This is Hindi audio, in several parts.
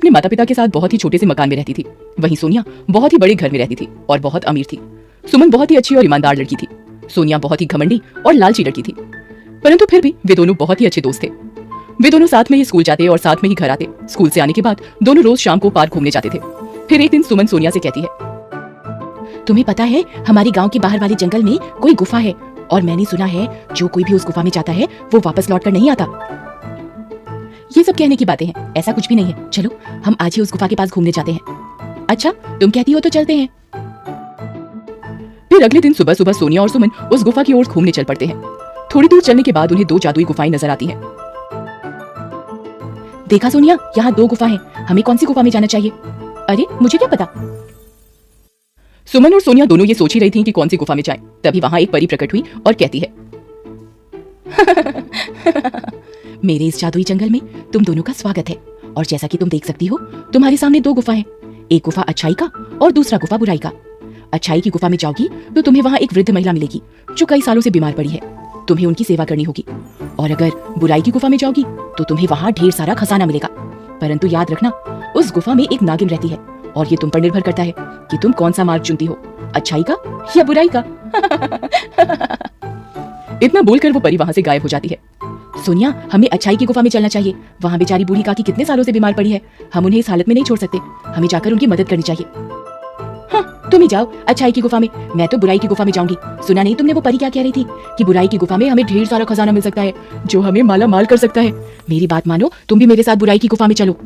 अपने माता पिता के साथ बहुत ही छोटे से मकान में रहती थी। वहीं सोनिया बहुत ही बड़े घर में रहती थी और बहुत अमीर थी। सुमन बहुत ही अच्छी और ईमानदार लड़की थी। सोनिया बहुत ही घमंडी और लालची लड़की थी। परंतु फिर भी वे दोनों बहुत ही अच्छे दोस्त थे। वे दोनों साथ में ही स्कूल जाते और साथ में ही घर आते। स्कूल से आने के बाद दोनों रोज शाम को पार्क घूमने जाते थे। फिर एक दिन सुमन सोनिया से कहती है, तुम्हें पता है हमारे गांव के बाहर वाले जंगल में कोई गुफा है और मैंने सुना है जो कोई भी उस गुफा में जाता है वो वापस लौटकर नहीं आता। ये सब कहने की बातें हैं, ऐसा कुछ भी नहीं है। चलो हम आज ही उस गुफा के पास घूमने जाते हैं। अच्छा तुम कहती हो तो चलते हैं। फिर अगले दिन सुबह सुबह सोनिया और सुमन उस गुफा की ओर घूमने चल पड़ते हैं। थोड़ी दूर चलने के बाद उन्हें दो जादुई गुफाएं नजर आती हैं। देखा सोनिया, यहाँ दो गुफा हैं, हमें कौन सी गुफा में जाना चाहिए? अरे मुझे क्या पता। सुमन और सोनिया दोनों ये सोच ही रही थीं कि कौन सी गुफा में जाएं। तभी वहां एक परी प्रकट हुई और कहती है, मेरे इस जादुई जंगल में तुम दोनों का स्वागत है और जैसा कि तुम देख सकती हो तुम्हारे सामने दो गुफा हैं। एक गुफा अच्छाई का और दूसरा गुफा बुराई का। अच्छाई की गुफा में जाओगी तो तुम्हें वहां एक वृद्ध महिला मिलेगी जो कई सालों से बीमार पड़ी है। तुम्हें उनकी सेवा करनी होगी। और अगर बुराई की गुफा में जाओगी तो तुम्हें वहां ढेर सारा खजाना मिलेगा। परंतु याद रखना, उस गुफा में एक नागिन रहती है और ये तुम पर निर्भर करता है कि तुम कौन सा मार्ग चुनती हो, अच्छाई का या बुराई का। इतना बोलकर वो परी वहां से गायब हो जाती है। सोनिया, हमें अच्छाई की गुफा में चलना चाहिए। वहां बेचारी बूढ़ी काकी कितने सालों से बीमार पड़ी है। हम उन्हें इस हालत में नहीं छोड़ सकते। हमें जाकर उनकी मदद करनी चाहिए। हाँ, तुम ही जाओ अच्छाई की गुफा में, मैं तो बुराई की गुफा में जाऊंगी। सुना नहीं तुमने वो परी क्या कह रही थी कि बुराई की गुफा में हमें ढेर सारा खजाना मिल सकता है जो हमें माला माल कर सकता है। मेरी बात मानो, तुम भी मेरे साथ बुराई की गुफा में चलो।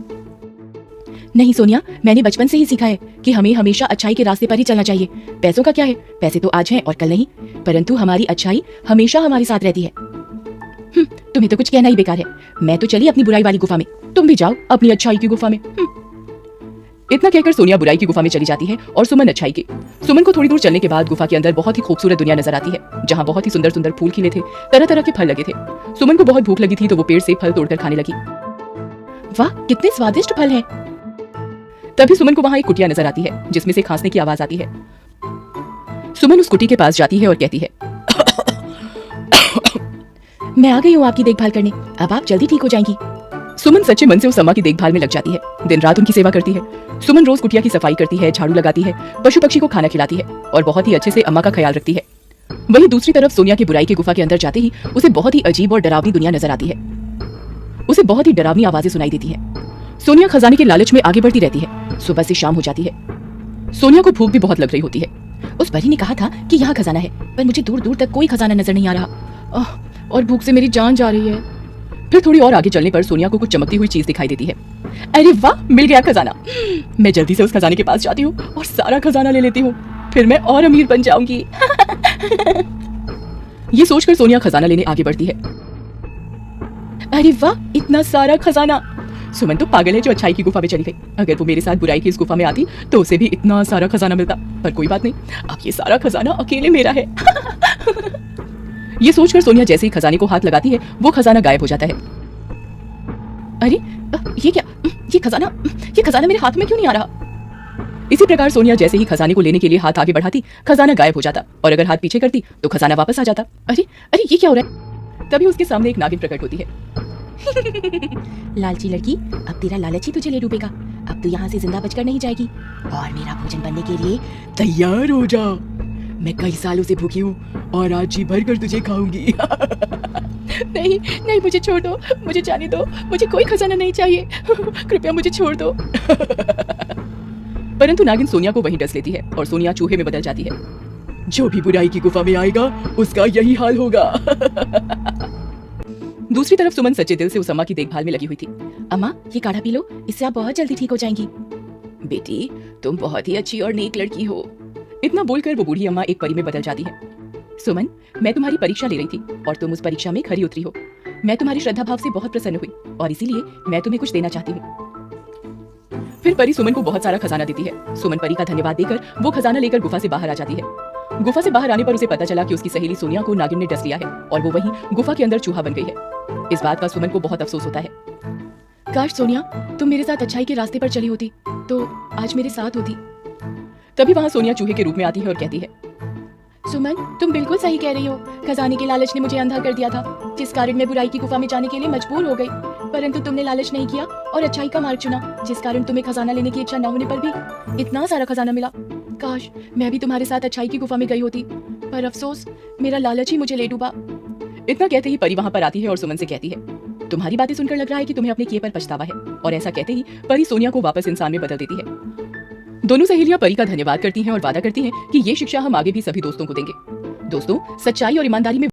नहीं सोनिया, मैंने बचपन से ही सीखा है कि हमें हमेशा अच्छाई के रास्ते पर ही चलना चाहिए। पैसों का क्या है, पैसे तो आज हैं और कल नहीं, परंतु हमारी अच्छाई हमेशा हमारे साथ रहती है। तुम्हें तो कुछ कहना ही बेकार है। मैं तो चली अपनी बुराई वाली गुफा में, तुम भी जाओ अपनी अच्छाई की गुफा में। इतना कहकर सोनिया बुराई की गुफा में चली जाती है और सुमन अच्छाई की। सुमन को थोड़ी दूर चलने के बाद गुफा के अंदर बहुत ही खूबसूरत दुनिया नजर आती है, जहाँ बहुत ही सुंदर सुंदर फूल खिले थे, तरह तरह के फल लगे थे। सुमन को बहुत भूख लगी थी तो वो पेड़ से फल तोड़कर खाने लगी। वाह, कितने स्वादिष्ट फल हैं। तभी सुमन को वहां एक कुटिया नजर आती है जिसमें से खांसने की आवाज आती है। सुमन उस कुटी के पास जाती है और कहती है, मैं आ गई हूँ आपकी देखभाल करने, अब आप जल्दी ठीक हो जाएंगी। सुमन सच्चे मन से उस अम्मा की देखभाल में लग जाती है। दिन रात उनकी सेवा करती है। सुमन रोज कुटिया की सफाई करती है, झाड़ू लगाती है, पशु पक्षी को खाना खिलाती है और बहुत ही अच्छे से अम्मा का ख्याल रखती है। वहीं दूसरी तरफ सोनिया की बुराई की गुफा के अंदर जाते ही उसे बहुत ही अजीब और डरावनी दुनिया नजर आती है। उसे बहुत ही डरावनी आवाजें सुनाई देती है। सोनिया खजाने के लालच में आगे बढ़ती रहती है। सुबह से शाम हो जाती है। सोनिया को भूख भी बहुत लग रही होती है। उस परी ने कहा था कि यहाँ खजाना है, पर मुझे दूर दूर तक कोई खजाना नजर नहीं आ रहा और भूख से मेरी जान जा रही है। फिर थोड़ी और आगे चलने पर सोनिया को कुछ चमकती हुई चीज दिखाई देती है। अरे वाह, मिल गया खजाना। मैं जल्दी से उस खजाने के पास जाती हूँ और सारा खजाना ले लेती हूँ, फिर मैं और अमीर बन जाऊंगी। ये सोचकर सोनिया खजाना लेने आगे बढ़ती है। अरे वाह, इतना सारा खजाना। सुमन तो पागल है जो अच्छाई की गुफा में चली गई। अगर वो मेरे साथ बुराई की इस गुफा में आती तो उसे भी इतना सारा खजाना मिलता, पर कोई बात नहीं, अब ये सारा खजाना अकेले मेरा है। ये सोचकर सोनिया जैसे ही खजाने को हाथ लगाती है वो खजाना गायब हो जाता है। अरे ये क्या, ये खजाना मेरे हाथ में क्यों नहीं आ रहा? इसी प्रकार सोनिया जैसे ही खजाने को लेने के लिए हाथ आगे बढ़ाती, खजाना गायब हो जाता और अगर हाथ पीछे करती तो खजाना वापस आ जाता। अरे अरे ये क्या हो रहा है? तभी उसके सामने एक नागिन प्रकट होती है। लालची लड़की, अब तेरा लालच ही तुझे ले डूबेगा। अब तू यहाँ से जिंदा बचकर नहीं जाएगी और मेरा भोजन बनने के लिए तैयार हो जा। मैं कई सालों से भूखी हूँ और आज जी भर कर तुझे खाऊंगी। नहीं नहीं, मुझे छोड़ दो, मुझे जाने दो, मुझे कोई खजाना नहीं चाहिए, कृपया मुझे छोड़ दो। परंतु नागिन सोनिया को वहीं डस लेती है और सोनिया चूहे में बदल जाती है। जो भी बुराई की गुफा में आएगा उसका यही हाल होगा। दूसरी तरफ सुमन सच्चे दिल से उस अम्मा की देखभाल में लगी हुई थी। अम्मा, ये काढ़ा पी लो, इससे आप बहुत जल्दी ठीक हो जाएंगी। बेटी, तुम बहुत ही अच्छी और नेक लड़की हो। इतना बोलकर वो बूढ़ी अम्मा एक परी में बदल जाती है। सुमन, मैं तुम्हारी परीक्षा ले रही थी और तुम उस परीक्षा में खरी उतरी हो। मैं तुम्हारी श्रद्धा भाव से बहुत प्रसन्न हुई और इसीलिए मैं तुम्हें कुछ देना चाहती हूँ। फिर परी सुमन को बहुत सारा खजाना देती है। सुमन परी का धन्यवाद देकर वो खजाना लेकर गुफा से बाहर आ जाती है। गुफा से बाहर आने पर उसे पता चला कि उसकी सहेली सोनिया को नागिन ने डस लिया है और वो वहीं गुफा के अंदर चूहा बन गई है। इस बात का सुमन को बहुत अफसोस होता है। काश सोनिया, तुम मेरे साथ अच्छाई के रास्ते पर चली होती तो आज मेरे साथ होती। तभी वहां सोनिया चूहे के रूप में आती है और कहती है, सुमन, तुम बिल्कुल सही कह रही हो। खजाने के लालच ने मुझे अंधा कर दिया था, जिस कारण मैं बुराई की गुफा में जाने के लिए मजबूर हो गई। परंतु तुमने लालच नहीं किया और अच्छाई का मार्ग चुना, जिस कारण तुम्हें खजाना लेने की इच्छा न होने पर भी इतना सारा खजाना मिला। काश मैं भी तुम्हारे साथ अच्छाई की गुफा में गई होती, पर अफसोस मेरा लालच ही मुझे ले डूबा। इतना कहते ही परी वहां पर आती है और सुमन से कहती है, तुम्हारी बातें सुनकर लग रहा है कि तुम्हें अपने किए पर पछतावा है। और ऐसा कहते ही परी सोनिया को वापस इंसान में बदल देती है। दोनों सहेलियां परी का धन्यवाद करती हैं और वादा करती हैं कि ये शिक्षा हम आगे भी सभी दोस्तों को देंगे। दोस्तों, सच्चाई और ईमानदारी में